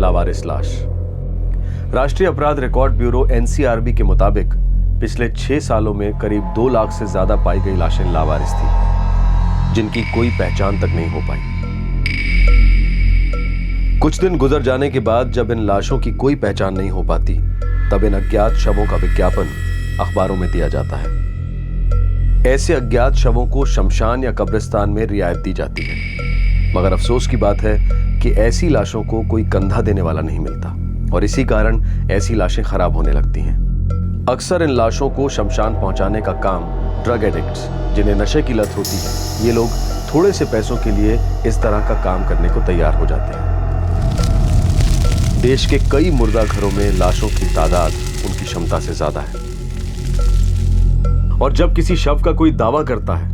लावारिस लाश। राष्ट्रीय अपराध रिकॉर्ड ब्यूरो एनसीआरबी के मुताबिक पिछले 6 सालों में करीब 2 लाख से ज्यादा पाई गई लाशें लावारिस थी, जिनकी कोई पहचान तक नहीं हो पाई। कुछ दिन गुजर जाने के बाद जब इन लाशों की कोई पहचान नहीं हो पाती, तब इन अज्ञात शवों का विज्ञापन अखबारों में दिया जाता है। ऐसे अज्ञात शवों को शमशान या कब्रिस्तान में रियायत दी जाती है, मगर अफसोस की बात है कि ऐसी लाशों को कोई कंधा देने वाला नहीं मिलता और इसी कारण ऐसी लाशें खराब होने लगती हैं। अक्सर इन लाशों को शमशान पहुंचाने का काम ड्रग एडिक्ट्स, जिन्हें नशे की लत होती है, ये लोग थोड़े से पैसों के लिए इस तरह का काम करने को तैयार हो जाते हैं। देश के कई मुर्दा घरों में लाशों की तादाद उनकी क्षमता से ज्यादा है और जब किसी शव का कोई दावा करता है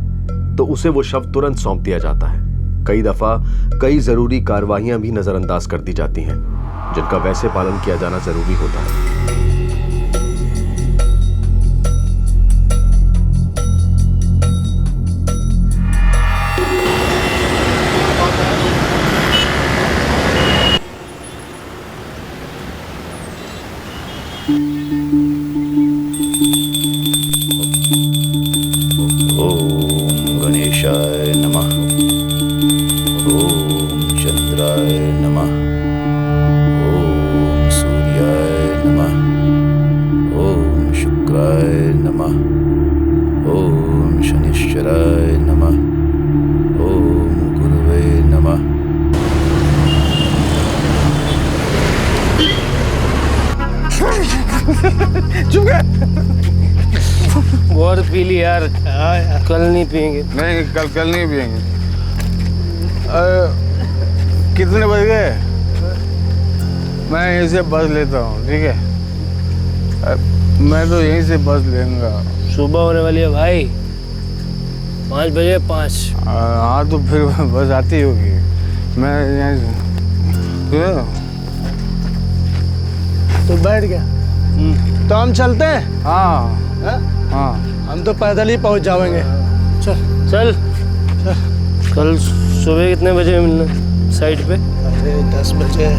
तो उसे वो शव तुरंत सौंप दिया जाता है। कई दफा कई जरूरी कार्रवाइयां भी नजरअंदाज कर दी जाती हैं, जिनका वैसे पालन किया जाना जरूरी होता है। गणेशाय नमः। ओम चंद्राय नमः। ओम सूर्याय नमः। ओम शुक्राय नमः। ओम शनिश्चराय नमः। ओम गुरुवे नमः। चुप गए। बहुत पी ली यार, कल नहीं पियेंगे। नहीं, कल नहीं पियेंगे। कितने बज गए? मैं यहीं से बस लेता हूँ, ठीक है? मैं तो यहीं से बस लेऊंगा। सुबह होने वाली है भाई, 5 बजे 5। हाँ तो फिर बस आती होगी। मैं यहीं से तो बैठ गया। तो हम चलते हैं। हाँ हाँ, हम तो पैदल ही पहुंच जाएंगे। चल चल कल सुबह कितने बजे मिलना साइट पे? अरे 10 बजे।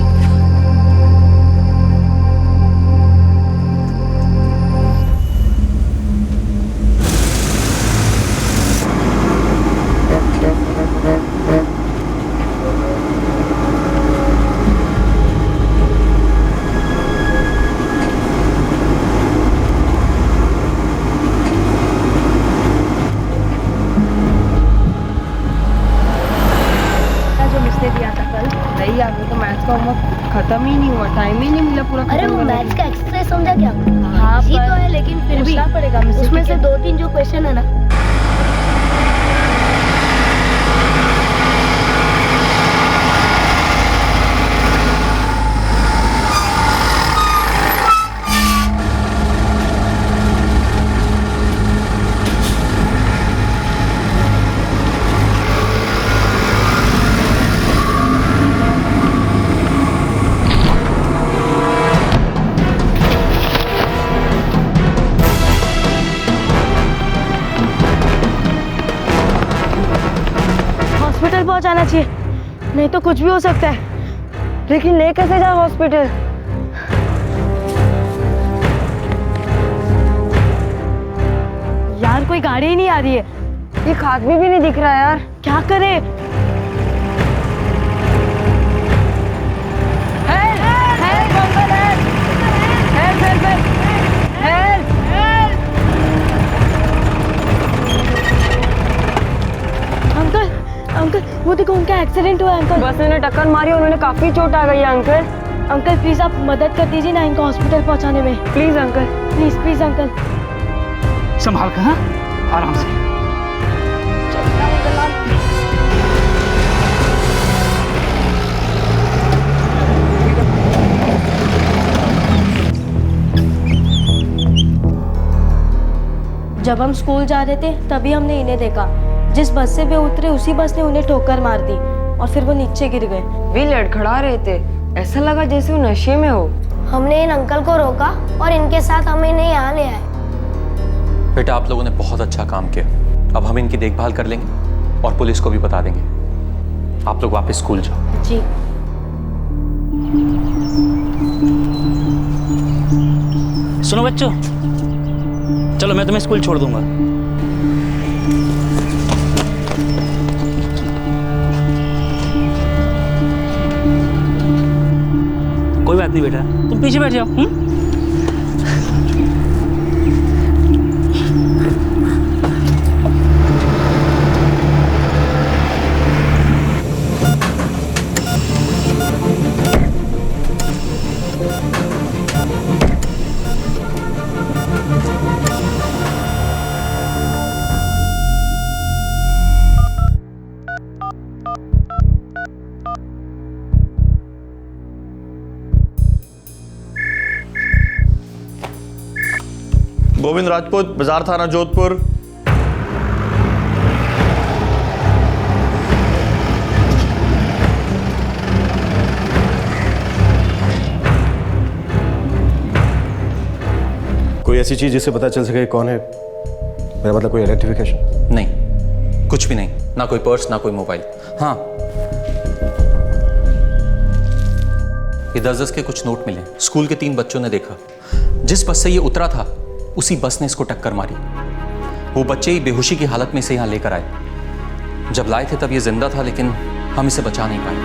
खत्म ही नहीं हुआ, टाइम ही नहीं मिला पूरा। अरे वो मैथ्स का एक्सरसाइज समझा क्या? हाँ इजी तो है, लेकिन फिर भी पड़ेगा उसमें से 2-3 जो क्वेश्चन है ना, पहुंचाना चाहिए, नहीं तो कुछ भी हो सकता है। लेकिन ले कैसे जाओ हॉस्पिटल? यार कोई गाड़ी ही नहीं आ रही है, एक आदमी भी नहीं दिख रहा है यार, क्या करे? अंकल वो देखो, उनका एक्सीडेंट हुआ है अंकल। बस ने टक्कर मारी, उन्होंने काफी चोट आ गई है अंकल। अंकल प्लीज आप मदद कर दीजिए ना इनको हॉस्पिटल पहुंचाने में, please uncle, please please uncle. संभाल कर, हाँ, आराम से। जब हम स्कूल जा रहे थे तभी हमने इन्हें देखा। जिस बस से वे उतरे उसी बस ने उन्हें ठोकर मार दी और फिर वो नीचे गिर गए। वे लड़खड़ा रहे थे, ऐसा लगा जैसे वो नशे में हो। हमने इन अंकल को रोका और इनके साथ हमें इन्हें यहाँ ले आए। बेटा आप लोगों ने बहुत अच्छा काम किया, अब हम इनकी देखभाल कर लेंगे और पुलिस को भी बता देंगे। आप लोग वापस स्कूल जाओ। जी। सुनो बच्चों, चलो मैं तुम्हें स्कूल छोड़ दूंगा। कोई बात नहीं बेटा, तुम पीछे बैठ जाओ। गोविंद राजपूत, बाजार थाना, जोधपुर। कोई ऐसी चीज जिससे पता चल सके कौन है? मेरा मतलब कोई आइडेंटिफिकेशन? नहीं, कुछ भी नहीं, ना कोई पर्स ना कोई मोबाइल। हाँ, ये 10-10 के कुछ नोट मिले। स्कूल के 3 बच्चों ने देखा, जिस बस से ये उतरा था उसी बस ने इसको टक्कर मारी। वो बच्चे ही बेहोशी की हालत में इसे यहां लेकर आए। जब लाए थे तब ये जिंदा था, लेकिन हम इसे बचा नहीं पाए।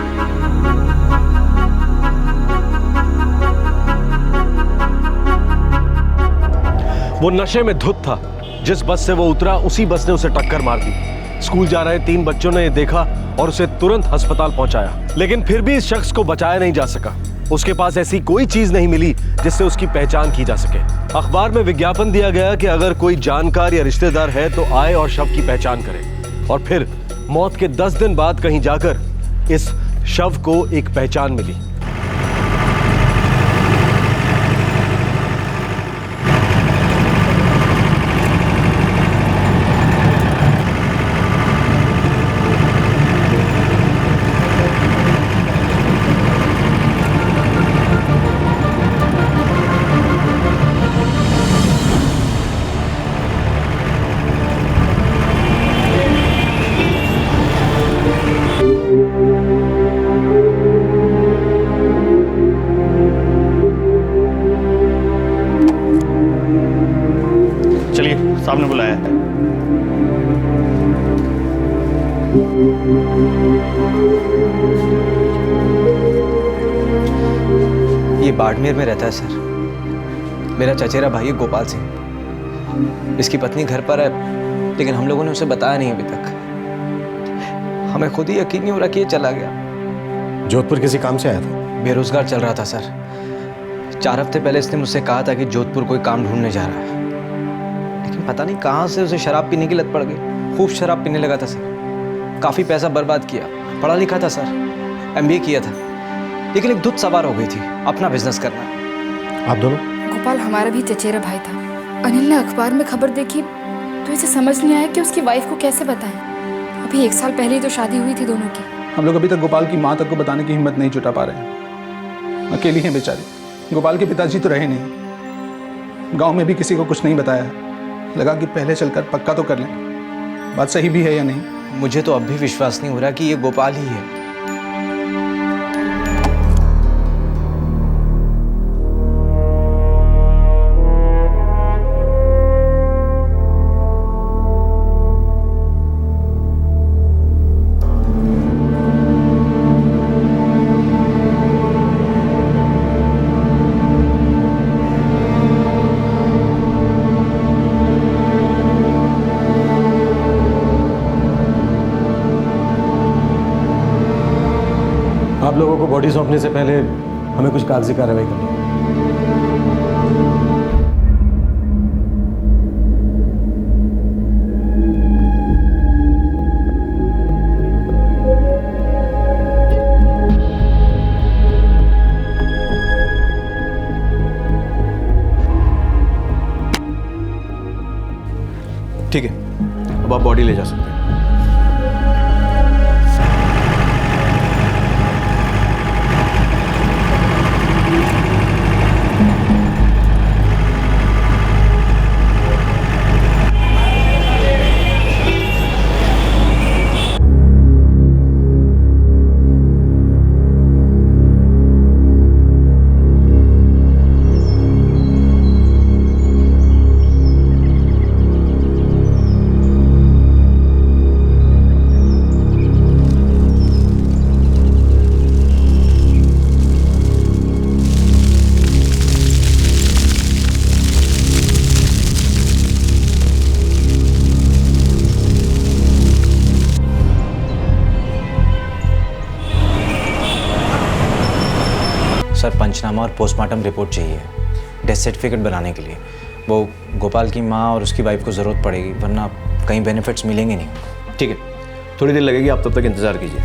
वो नशे में धुत था। जिस बस से वो उतरा उसी बस ने उसे टक्कर मार दी। स्कूल जा रहे 3 बच्चों ने ये देखा और उसे तुरंत अस्पताल पहुंचाया, लेकिन फिर भी इस शख्स को बचाया नहीं जा सका। उसके पास ऐसी कोई चीज नहीं मिली जिससे उसकी पहचान की जा सके। अखबार में विज्ञापन दिया गया कि अगर कोई जानकार या रिश्तेदार है तो आए और शव की पहचान करे। और फिर मौत के 10 दिन बाद कहीं जाकर इस शव को एक पहचान मिली। साहब ने बुलाया है। ये बाड़मेर में रहता है सर। मेरा चचेरा भाई है गोपाल सिंह। इसकी पत्नी घर पर है, लेकिन हम लोगों ने उसे बताया नहीं अभी तक। हमें खुद ही यकीन नहीं हो रहा कि ये चला गया। जोधपुर किसी काम से आया था? बेरोजगार चल रहा था सर। 4 हफ्ते पहले इसने मुझसे कहा था कि जोधपुर कोई काम ढूंढने जा रहा है, लेकिन पता नहीं कहाँ से उसे शराब पीने की लत पड़ गई। खूब शराब पीने लगा था सर। काफ़ी पैसा बर्बाद किया। पढ़ा लिखा था सर, MBA किया था, लेकिन एक धुत सवार हो गई थी अपना बिजनेस करना। आप दोनों? गोपाल हमारा भी चचेरा भाई था। अनिल ने अखबार में खबर देखी तो इसे समझ नहीं आया कि उसकी वाइफ को कैसे बताएं। अभी 1 साल पहले ही तो शादी हुई थी दोनों की। हम लोग अभी तक गोपाल की माँ तक को बताने की हिम्मत नहीं जुटा पा रहे हैं। अकेली हैं बेचारी। गोपाल के पिताजी तो रहे नहीं, गांव में भी किसी को कुछ नहीं बताया। लगा कि पहले चलकर पक्का तो कर लें, बात सही भी है या नहीं। मुझे तो अब भी विश्वास नहीं हो रहा कि ये गोपाल ही है। आप लोगों को बॉडी सौंपने से पहले हमें कुछ कागजी कार्रवाई करनी है। ठीक है, अब आप बॉडी ले जा सकते हैं। पंचनामा और पोस्टमार्टम रिपोर्ट चाहिए डेथ सर्टिफिकेट बनाने के लिए। वो गोपाल की माँ और उसकी वाइफ को ज़रूरत पड़ेगी, वरना कहीं बेनिफिट्स मिलेंगे नहीं। ठीक है, थोड़ी देर लगेगी, आप तब तक इंतज़ार कीजिए।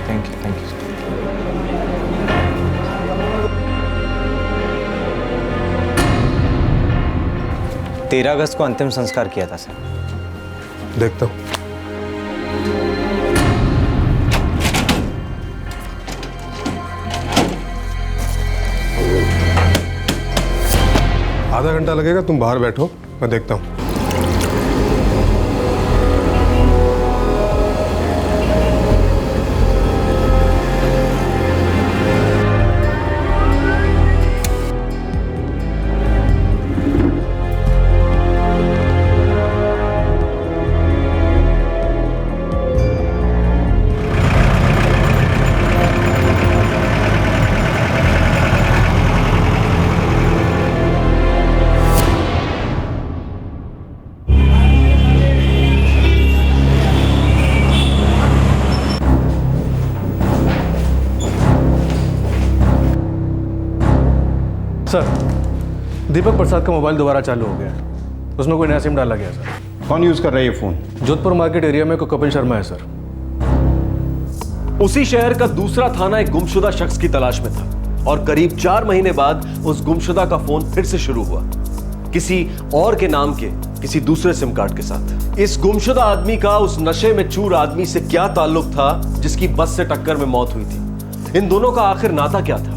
Thank you, thank you. 13 अगस्त को अंतिम संस्कार किया था सर। देखता हूँ। आधा घंटा लगेगा, तुम बाहर बैठो, मैं देखता हूँ। सर, दीपक प्रसाद का मोबाइल दोबारा चालू हो गया है। उसमें कोई नया सिम डाला गया सर। कौन यूज़ कर रहा है ये फ़ोन? जोधपुर मार्केट एरिया में कोई कपिल शर्मा है सर। उसी शहर का दूसरा थाना एक गुमशुदा शख्स की तलाश में था और करीब 4 महीने बाद उस गुमशुदा का फोन फिर से शुरू हुआ, किसी और के नाम के किसी दूसरे सिम कार्ड के साथ। इस गुमशुदा आदमी का उस नशे में चूर आदमी से क्या ताल्लुक था जिसकी बस से टक्कर में मौत हुई थी? इन दोनों का आखिर नाता क्या था?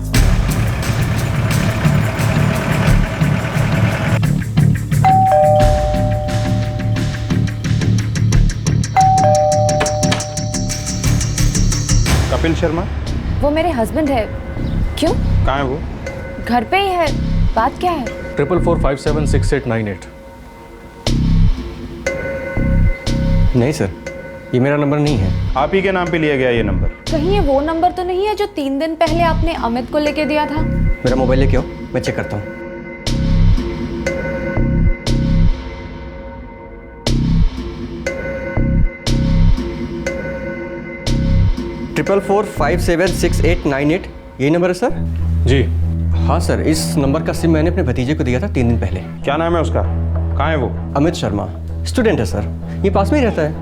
कपिल शर्मा? वो मेरे हस्बैंड है। क्यों? कहाँ है वो? घर पे ही है। बात क्या है? 4445768898। नहीं सर, ये मेरा नंबर नहीं है। आप ही के नाम पे लिया गया ये नंबर? कहीं ये वो नंबर तो नहीं है जो 3 दिन पहले आपने अमित को लेके दिया था? मेरा मोबाइल लेके आओ, मैं चेक करता हूँ। ट्रिपल 45768898 यही नंबर है सर? जी हाँ सर, इस नंबर का सिम मैंने अपने भतीजे को दिया था 3 दिन पहले। क्या नाम है उसका? कहाँ है वो? अमित शर्मा, स्टूडेंट है सर, ये पास में ही रहता है।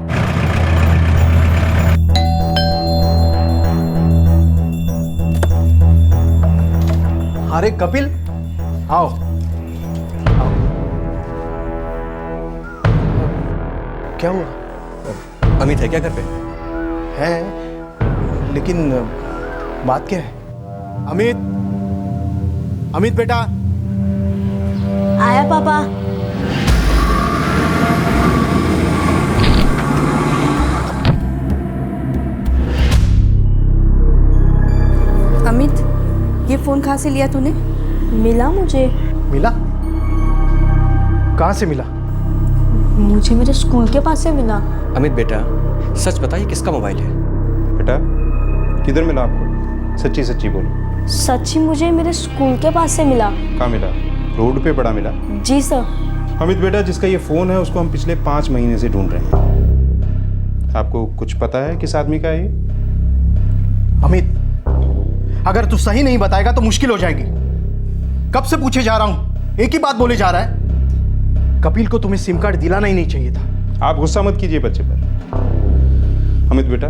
अरे कपिल, आओ। क्या हुआ? अमित है क्या घर पे? है, लेकिन बात क्या है? अमित, अमित बेटा। आया पापा। अमित, ये फोन कहाँ से लिया तूने? मिला मुझे। मिला? कहाँ से मिला? मुझे मेरे स्कूल के पास से मिला। अमित बेटा, सच बताइए किसका मोबाइल है? बेटा, किधर मिला आपको? सच्ची सच्ची बोलो। सच्ची मुझे मेरे स्कूल के पास से मिला। कहाँ मिला? रोड पे पड़ा मिला? जी सर। अमित बेटा, जिसका ये फ़ोन है उसको हम पिछले 5 महीने से ढूंढ रहे हैं। आपको कुछ पता है किस आदमी का है ये? अमित, अगर तू सही नहीं बताएगा तो मुश्किल हो जाएगी। कब से पूछे जा रहा हूं, एक ही बात बोले जा रहा है। कपिल को तुम्हें सिम कार्ड दिलाना ही नहीं चाहिए था। आप गुस्सा मत कीजिए बच्चे पर। अमित बेटा,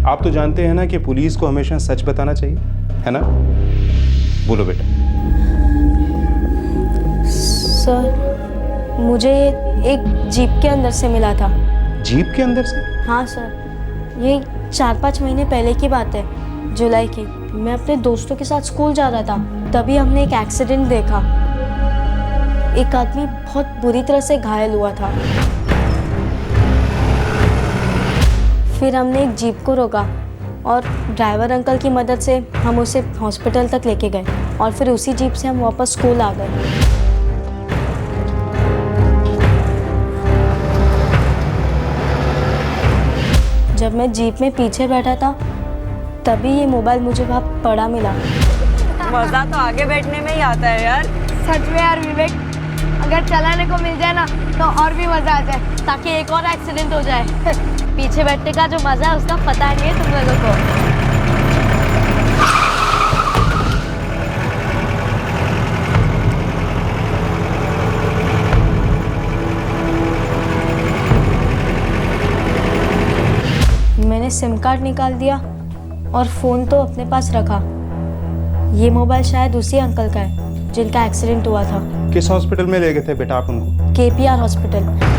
आप तो जानते हैं ना कि पुलिस को हमेशा सच बताना चाहिए, है ना? बोलो बेटा। सर, मुझे एक जीप के अंदर से मिला था। जीप के अंदर से? हाँ सर, ये 4-5 महीने पहले की बात है, जुलाई की। मैं अपने दोस्तों के साथ स्कूल जा रहा था, तभी हमने एक एक्सीडेंट देखा। एक आदमी बहुत बुरी तरह से घायल हुआ था। फिर हमने एक जीप को रोका और ड्राइवर अंकल की मदद से हम उसे हॉस्पिटल तक लेके गए और फिर उसी जीप से हम वापस स्कूल आ गए। जब मैं जीप में पीछे बैठा था तभी ये मोबाइल मुझे वहाँ पड़ा मिला। मजा तो आगे बैठने में ही आता है यार। सच में यार विवेक, अगर चलाने को मिल जाए ना तो और भी मजा आ जाए, ताकि एक और एक्सीडेंट हो जाए। पीछे बैठने का जो मजा है उसका पता नहीं है तुम लोगों को। मैंने सिम कार्ड निकाल दिया और फ़ोन तो अपने पास रखा। ये मोबाइल शायद उसी अंकल का है जिनका एक्सीडेंट हुआ था। किस हॉस्पिटल में ले गए थे बेटा आप उनको? KPR hospital.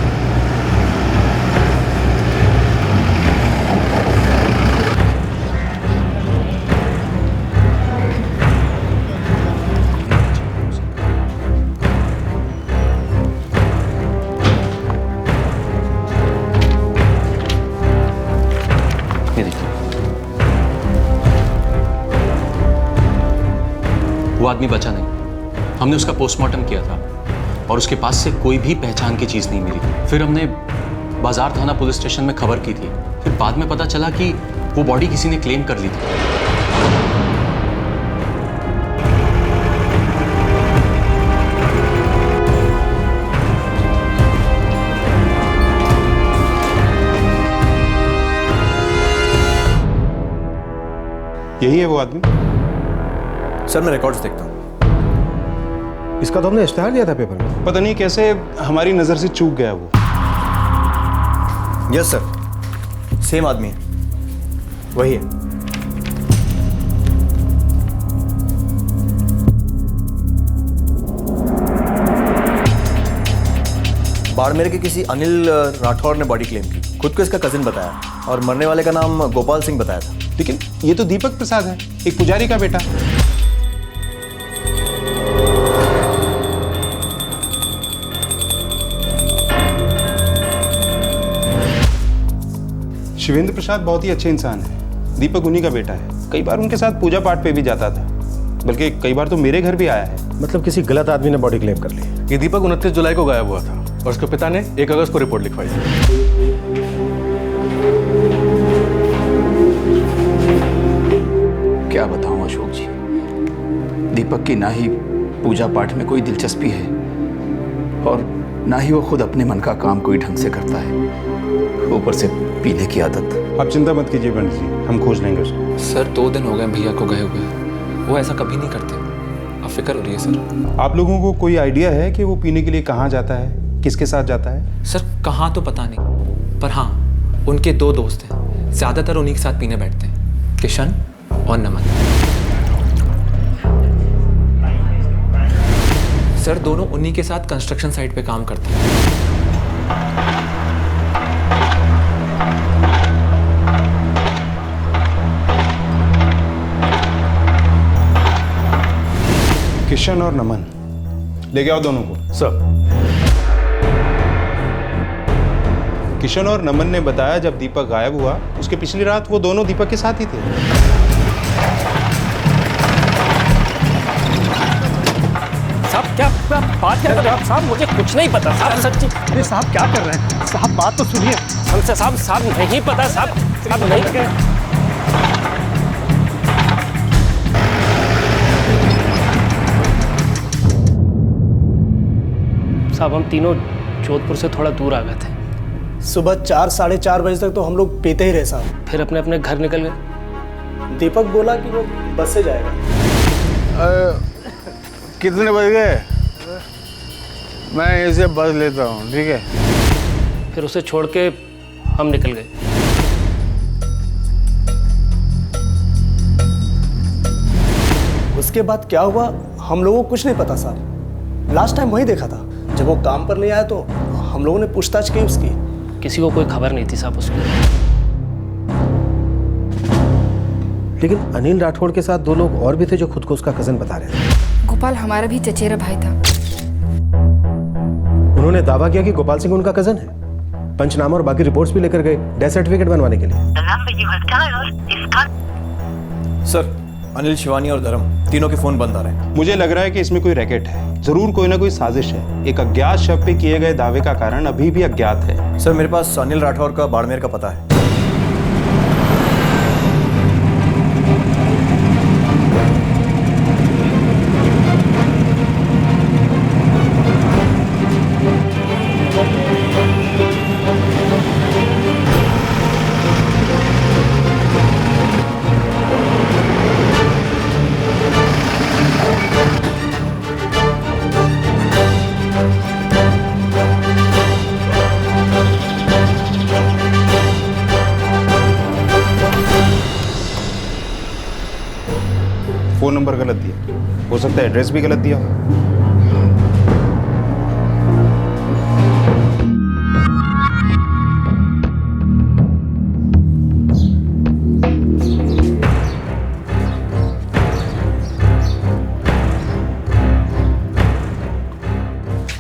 वो आदमी बचा नहीं। हमने उसका पोस्टमार्टम किया था और उसके पास से कोई भी पहचान की चीज नहीं मिली। फिर हमने बाजार थाना पुलिस स्टेशन में खबर की थी। फिर बाद में पता चला कि वो बॉडी किसी ने क्लेम कर ली थी। यही है वो आदमी? सर मैं रिकॉर्ड्स देखता हूँ। इसका तो हमने इश्तेहार दिया था पेपर में। पता नहीं कैसे हमारी नजर से चूक गया वो। यस सर, सेम आदमी है, वही है। बाड़मेर के किसी अनिल राठौर ने बॉडी क्लेम की। खुद को इसका कजिन बताया और मरने वाले का नाम गोपाल सिंह बताया था। लेकिन ये तो दीपक प्रसाद है, एक पुजारी का बेटा। शिवेंद्र प्रसाद बहुत ही अच्छे इंसान है। दीपक उन्हीं का बेटा है। कई बार उनके साथ पूजा पाठ पे भी जाता था, बल्कि कई बार तो मेरे घर भी आया है। मतलब किसी गलत आदमी ने बॉडी क्लेम कर ली। ये दीपक 29 जुलाई को गायब हुआ था और उसके पिता ने 1 अगस्त को रिपोर्ट लिखवाई थी। क्या बताऊं अशोक जी, दीपक की ना ही पूजा पाठ में कोई दिलचस्पी है और ना ही वो खुद अपने मन का काम कोई ढंग से करता है, ऊपर से पीने की आदत। आप चिंता मत कीजिए पंडित जी, हम खोज लेंगे उसको। सर 2 दिन हो गए भैया को गए हुए, वो ऐसा कभी नहीं करते। अब फिक्र हो रही है सर। आप लोगों को कोई आइडिया है कि वो पीने के लिए कहाँ जाता है, किसके साथ जाता है? सर कहाँ तो पता नहीं, पर हाँ उनके 2 दोस्त हैं, ज़्यादातर उन्हीं के साथ पीने बैठते हैं, किशन और नमन। सर दोनों उन्हीं के साथ कंस्ट्रक्शन साइट पे काम करते हैं। किशन और नमन, ले गया दोनों को। सर किशन और नमन ने बताया जब दीपक गायब हुआ उसके पिछली रात वो दोनों दीपक के साथ ही थे। साहब क्या बात क्या कर रहे हैं साहब? मुझे कुछ नहीं पता साहब, सच्ची। अरे साहब क्या कर रहे हैं साहब? बात तो सुनिए। हमसे साहब नहीं पता साहब नहीं। साहब हम तीनों जोधपुर से थोड़ा दूर आ गए थे। सुबह 4 साढ़े 4 बजे तक तो हम लोग पीते ही रहे साहब। फिर अपने अपने घर निकल गए। दीपक बोला कि वो बस से जाएगा। कितने बज गए? मैं इसे बस लेता हूँ, ठीक है? फिर उसे छोड़ के हम निकल गए। उसके बाद क्या हुआ हम लोगों को कुछ नहीं पता साहब। लास्ट टाइम वही देखा था, जब वो काम पर नहीं आया तो हम लोगों ने पूछताछ की उसकी। किसी को कोई खबर नहीं थी साहब उसकी। लेकिन अनिल राठौड़ के साथ 2 लोग और भी थे जो खुद को उसका कजन बता रहे थे। गोपाल हमारा भी चचेरा भाई था। उन्होंने दावा किया कि गोपाल सिंह उनका कजन है। पंचनामा और बाकी रिपोर्ट्स भी लेकर गए डेथ सर्टिफिकेट बनवाने के लिए। सर अनिल, शिवानी और धर्म तीनों के फोन बंद आ रहे हैं। मुझे लग रहा है कि इसमें कोई रैकेट है। जरूर कोई ना कोई साजिश है। एक अज्ञात शव पे किए गए दावे का कारण अभी भी अज्ञात है। सर मेरे पास अनिल राठौर का बाड़मेर का पता है। नंबर गलत दिया, हो सकता है एड्रेस भी गलत दिया हो।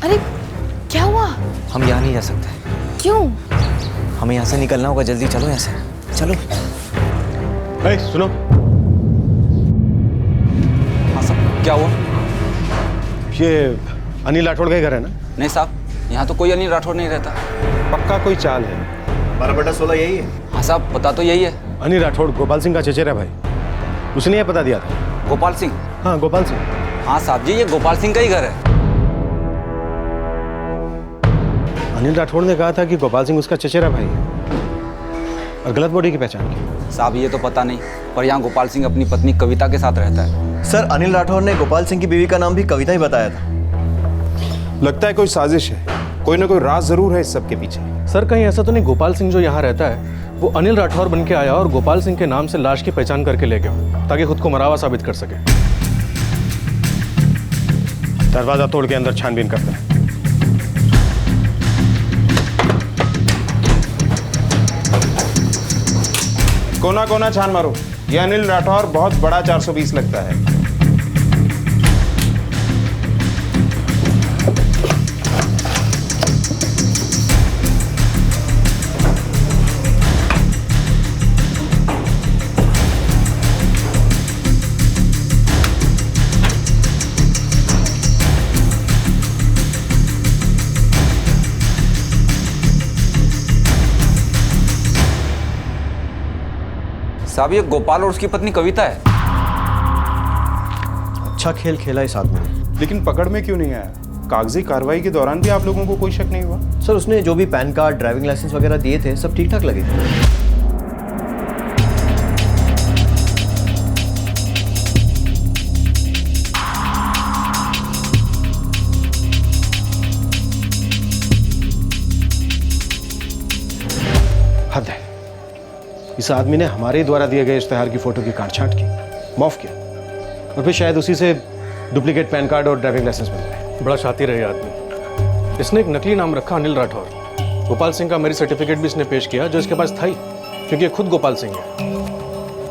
अरे क्या हुआ? हम यहाँ नहीं जा सकते। क्यों? हमें यहाँ से निकलना होगा, जल्दी चलो यहाँ से, चलो। सुनो, हाँ साहब, क्या हुआ? ये अनिल राठौड़ का ही घर है ना? नहीं साहब, यहाँ तो कोई अनिल राठौड़ नहीं रहता। पक्का कोई चाल है। 12/16 यही है? हाँ साहब, पता तो यही है। अनिल राठौड़ गोपाल सिंह का चचेरा भाई, उसने ये पता दिया था। गोपाल सिंह? हाँ, गोपाल सिंह। हाँ साहब जी, ये गोपाल सिंह का ही घर है। अनिल राठौड़ ने कहा था कि गोपाल सिंह उसका चचेरा भाई है और गलत बॉडी की पहचान की। साहब ये तो पता नहीं, पर यहाँ गोपाल सिंह अपनी पत्नी कविता के साथ रहता है। सर, अनिल राठौड़ ने गोपाल सिंह की बीवी का नाम भी कविता ही बताया था। लगता है कोई साजिश है, कोई ना कोई राज जरूर है इस सब के पीछे। सर, कहीं ऐसा तो नहीं गोपाल सिंह जो यहाँ रहता है वो अनिल राठौड़ बन के आया और गोपाल सिंह के नाम से लाश की पहचान करके ले गया ताकि खुद को मरा हुआ साबित कर सके? दरवाजा तोड़ के अंदर छानबीन करते हैं। कोना कोना छान मारो, ये अनिल राठौर बहुत बड़ा 420 लगता है। साहब ये गोपाल और उसकी पत्नी कविता है। अच्छा खेल खेला इस आदमी ने। लेकिन पकड़ में क्यों नहीं आया? कागजी कार्रवाई के दौरान भी आप लोगों को कोई शक नहीं हुआ? सर, उसने जो भी पैन कार्ड, ड्राइविंग लाइसेंस वगैरह दिए थे सब ठीक ठाक लगे थे। हद है, इस आदमी ने हमारे द्वारा दिए गए इश्तेहार की फोटो की काट-छांट की, माफ किया और फिर शायद उसी से डुप्लीकेट पैन कार्ड और ड्राइविंग लाइसेंस बन गए। बड़ा शातिर है ये आदमी। इसने एक नकली नाम रखा अनिल राठौर। गोपाल सिंह का मैरिज सर्टिफिकेट भी इसने पेश किया जो इसके पास था ही, क्योंकि ये खुद गोपाल सिंह है।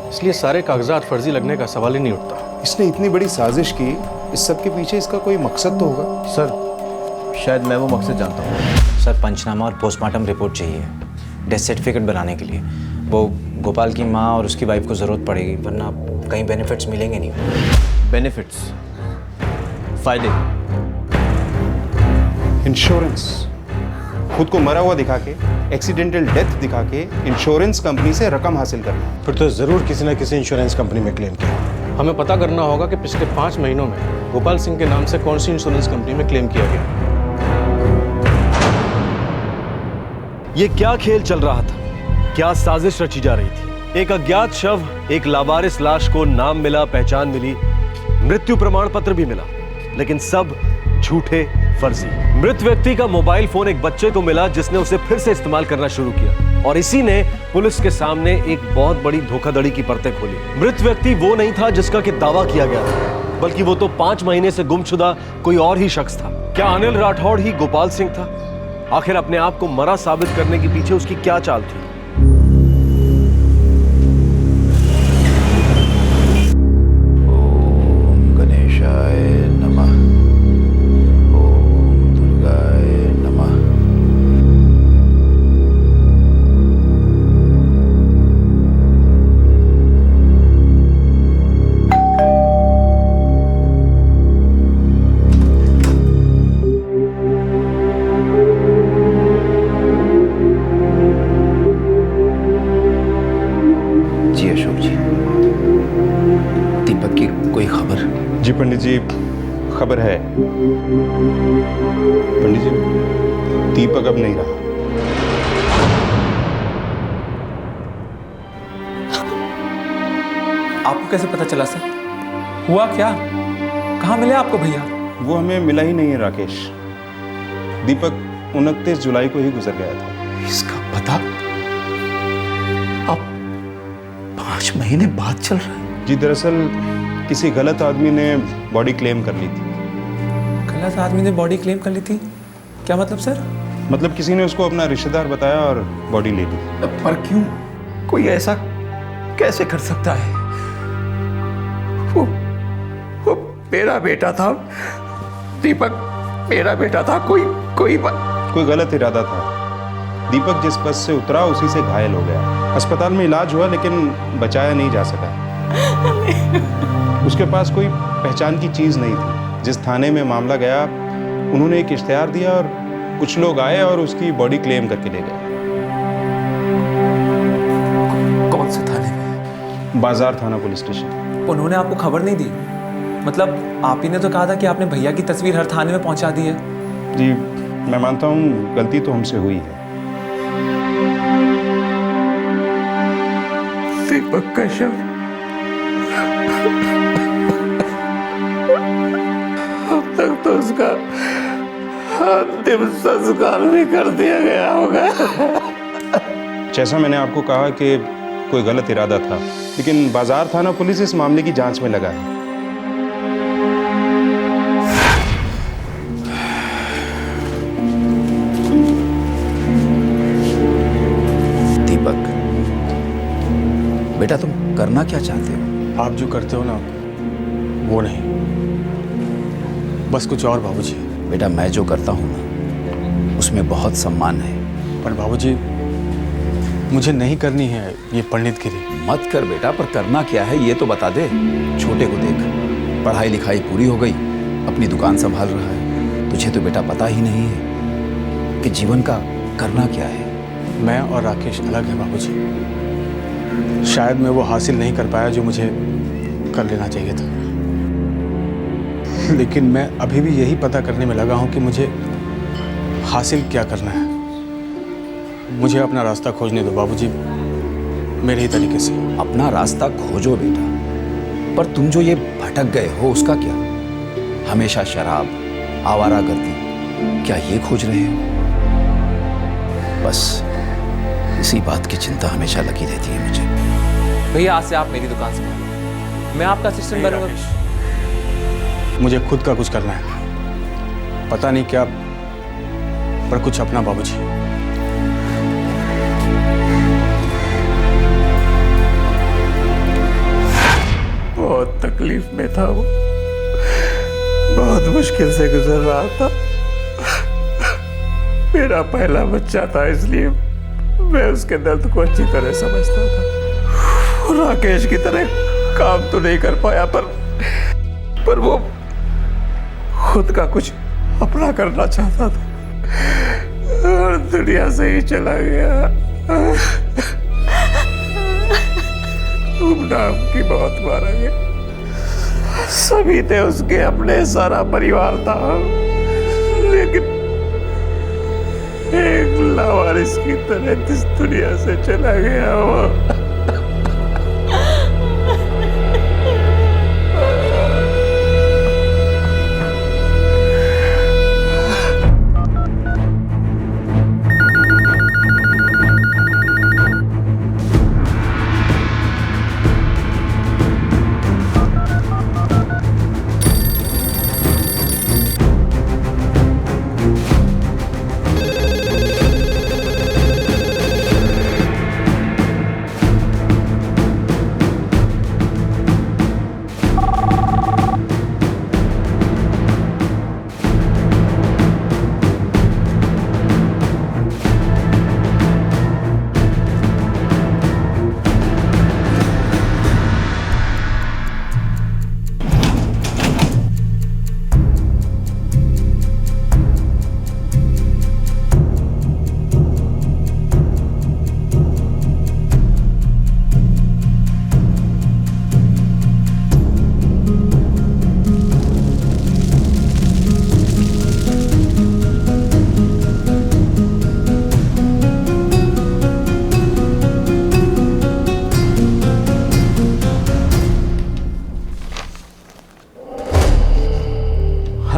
इसलिए सारे कागजात फर्जी लगने का सवाल ही नहीं उठता। इसने इतनी बड़ी साजिश की, इस सब के पीछे इसका कोई मकसद तो होगा। सर, शायद मैं वो मकसद जानता हूँ। सर, पंचनामा और पोस्टमार्टम रिपोर्ट चाहिए डेथ सर्टिफिकेट बनाने के लिए। वो गोपाल की माँ और उसकी वाइफ को ज़रूरत पड़ेगी, वरना कहीं बेनिफिट्स मिलेंगे नहीं। बेनिफिट्स? फायदे? इंश्योरेंस? खुद को मरा हुआ दिखा के, एक्सीडेंटल डेथ दिखा के इंश्योरेंस कंपनी से रकम हासिल करना। फिर तो जरूर किसी न किसी इंश्योरेंस कंपनी में क्लेम किया। हमें पता करना होगा कि पिछले 5 महीनों में गोपाल सिंह के नाम से कौन सी इंश्योरेंस कंपनी में क्लेम किया गया। ये क्या खेल चल रहा था? क्या साजिश रची जा रही थी? एक अज्ञात शव, एक लावारिस लाश को नाम मिला, पहचान मिली, मृत्यु प्रमाण पत्र भी मिला, लेकिन सब झूठे, फर्जी। मृत व्यक्ति का मोबाइल फोन एक बच्चे को मिला जिसने उसे फिर से इस्तेमाल करना शुरू किया और इसी ने पुलिस के सामने एक बहुत बड़ी धोखाधड़ी की परतें खोली। मृत व्यक्ति वो नहीं था जिसका कि दावा किया गया था, बल्कि वो तो 5 महीने से गुमशुदा कोई और ही शख्स था। क्या अनिल राठौड़ ही गोपाल सिंह था? आखिर अपने आप को मरा साबित करने के पीछे उसकी क्या चाल थी? जी पंडित जी, खबर है। पंडित जी, दीपक अब नहीं रहा। आपको कैसे पता चला सर? हुआ क्या? कहाँ मिले आपको भैया? वो हमें मिला ही नहीं है राकेश। दीपक 29 जुलाई को ही गुजर गया था। इसका पता अब 5 महीने बाद चल रहा है? जी दरअसल किसी गलत आदमी ने बॉडी क्लेम कर ली थी। गलत आदमी ने बॉडी क्लेम कर ली थी? क्या मतलब सर? मतलब किसी ने उसको अपना रिश्तेदार बताया और बॉडी ले ली। पर क्यों? कोई ऐसा कैसे कर सकता है? वो मेरा बेटा था दीपक, मेरा बेटा था। कोई गलत इरादा था। दीपक जिस बस से उतरा उसी से घायल हो गया। अस्पताल में इलाज हुआ लेकिन बचाया नहीं जा सका। उसके पास कोई पहचान की चीज नहीं थी। जिस थाने में मामला गया उन्होंने एक इश्तेहार दिया और कुछ लोग आए और उसकी बॉडी क्लेम करके ले गए। कौन से थाने में? बाजार थाना पुलिस स्टेशन। उन्होंने आपको खबर नहीं दी? मतलब आप ही ने तो कहा था कि आपने भैया की तस्वीर हर थाने में पहुंचा दी है। जी मैं मानता हूँ गलती तो हमसे हुई है। दीपक का शव अब तक तो उसका अंतिम संस्कार भी कर दिया गया होगा। जैसा मैंने आपको कहा कि कोई गलत इरादा था, लेकिन बाजार थाना पुलिस इस मामले की जांच में लगा है। दीपक बेटा, तुम करना क्या चाहते हो? आप जो करते हो ना वो नहीं, बस कुछ और बाबूजी। बेटा मैं जो करता हूँ ना उसमें बहुत सम्मान है। पर बाबूजी मुझे नहीं करनी है ये पंडितगिरी। मत कर बेटा, पर करना क्या है ये तो बता दे। छोटे को देख, पढ़ाई लिखाई पूरी हो गई, अपनी दुकान संभाल रहा है। तुझे तो बेटा पता ही नहीं है कि जीवन का करना क्या है। मैं और राकेश अलग है बाबूजी। शायद मैं वो हासिल नहीं कर पाया जो मुझे कर लेना चाहिए था, लेकिन मैं अभी भी यही पता करने में लगा हूँ कि मुझे हासिल क्या करना है। मुझे अपना रास्ता खोजने दो बाबूजी, मेरे ही तरीके से। अपना रास्ता खोजो बेटा, पर तुम जो ये भटक गए हो उसका क्या? हमेशा शराब, आवारागर्दी, क्या ये खोज रहे हो? बस इसी बात की चिंता हमेशा लगी रहती है मुझे। भैया आज से आप मेरी दुकान संभालो, मैं आपका असिस्टेंट बनूंगा। मुझे खुद का कुछ करना है, पता नहीं क्या, पर कुछ अपना बाबूजी। बहुत तकलीफ में था वो, बहुत मुश्किल से गुजर रहा था। मेरा पहला बच्चा था इसलिए मैं उसके दर्द को अच्छी तरह समझता था। राकेश की तरह काम तो नहीं कर पाया, पर वो खुद का कुछ अपना करना चाहता था और दुनिया से ही चला गया। गुमनाम की मौत मारा गया। सभी थे उसके अपने, सारा परिवार था, लेकिन एक लावारिस की तरह इस दुनिया से चला गया वो।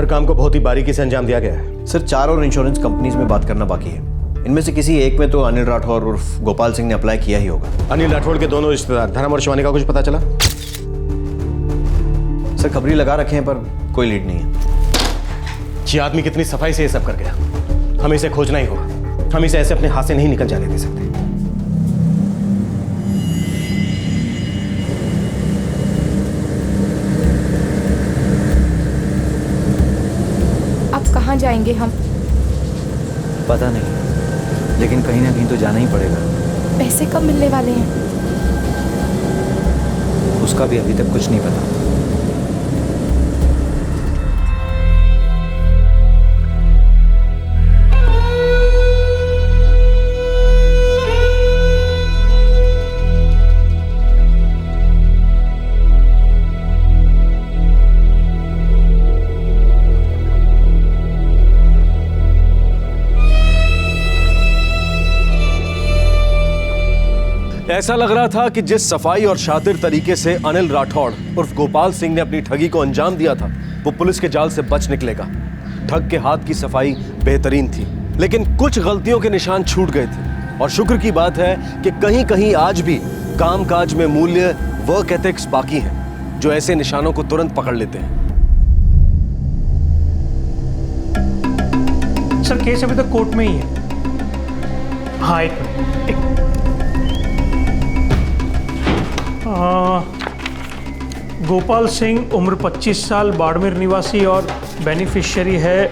काम को बहुत ही बारीकी से अंजाम दिया गया है। सर 4 और इंश्योरेंस कंपनीज में बात करना बाकी है। इनमें से किसी एक में तो अनिल राठौर उर्फ गोपाल सिंह ने अप्लाई किया ही होगा। अनिल राठौर के दोनों रिश्तेदार धर्म और शिवानी का कुछ पता चला? सर खबरी लगा रखे हैं पर कोई लीड नहीं है। ये आदमी कितनी सफाई से ये सब कर गया, हमें इसे खोजना ही होगा। हम इसे ऐसे अपने हाथ से नहीं निकल जाने दे सकते। अब कहाँ जाएंगे हम? पता नहीं, लेकिन कहीं ना कहीं तो जाना ही पड़ेगा। पैसे कब मिलने वाले हैं? उसका भी अभी तक कुछ नहीं पता। ऐसा लग रहा था कि जिस सफाई और शातिर तरीके से अनिल राठौड़ उर्फ गोपाल सिंह ने अपनी ठगी को अंजाम दिया था, वो पुलिस के जाल से बच निकलेगा। ठग के हाथ की सफाई बेहतरीन थी, लेकिन कुछ गलतियों के निशान छूट गए थे। और शुक्र की बात है कि कहीं कहीं आज भी कामकाज में मूल्य, वर्क एथिक्स बाकी हैं, जो ऐसे निशानों को तुरंत पकड़ लेते हैं। सर केस अभी तक कोर्ट में ही है। हाँ एक गोपाल सिंह उम्र 25 साल, बाड़मेर निवासी और बेनिफिशियरी है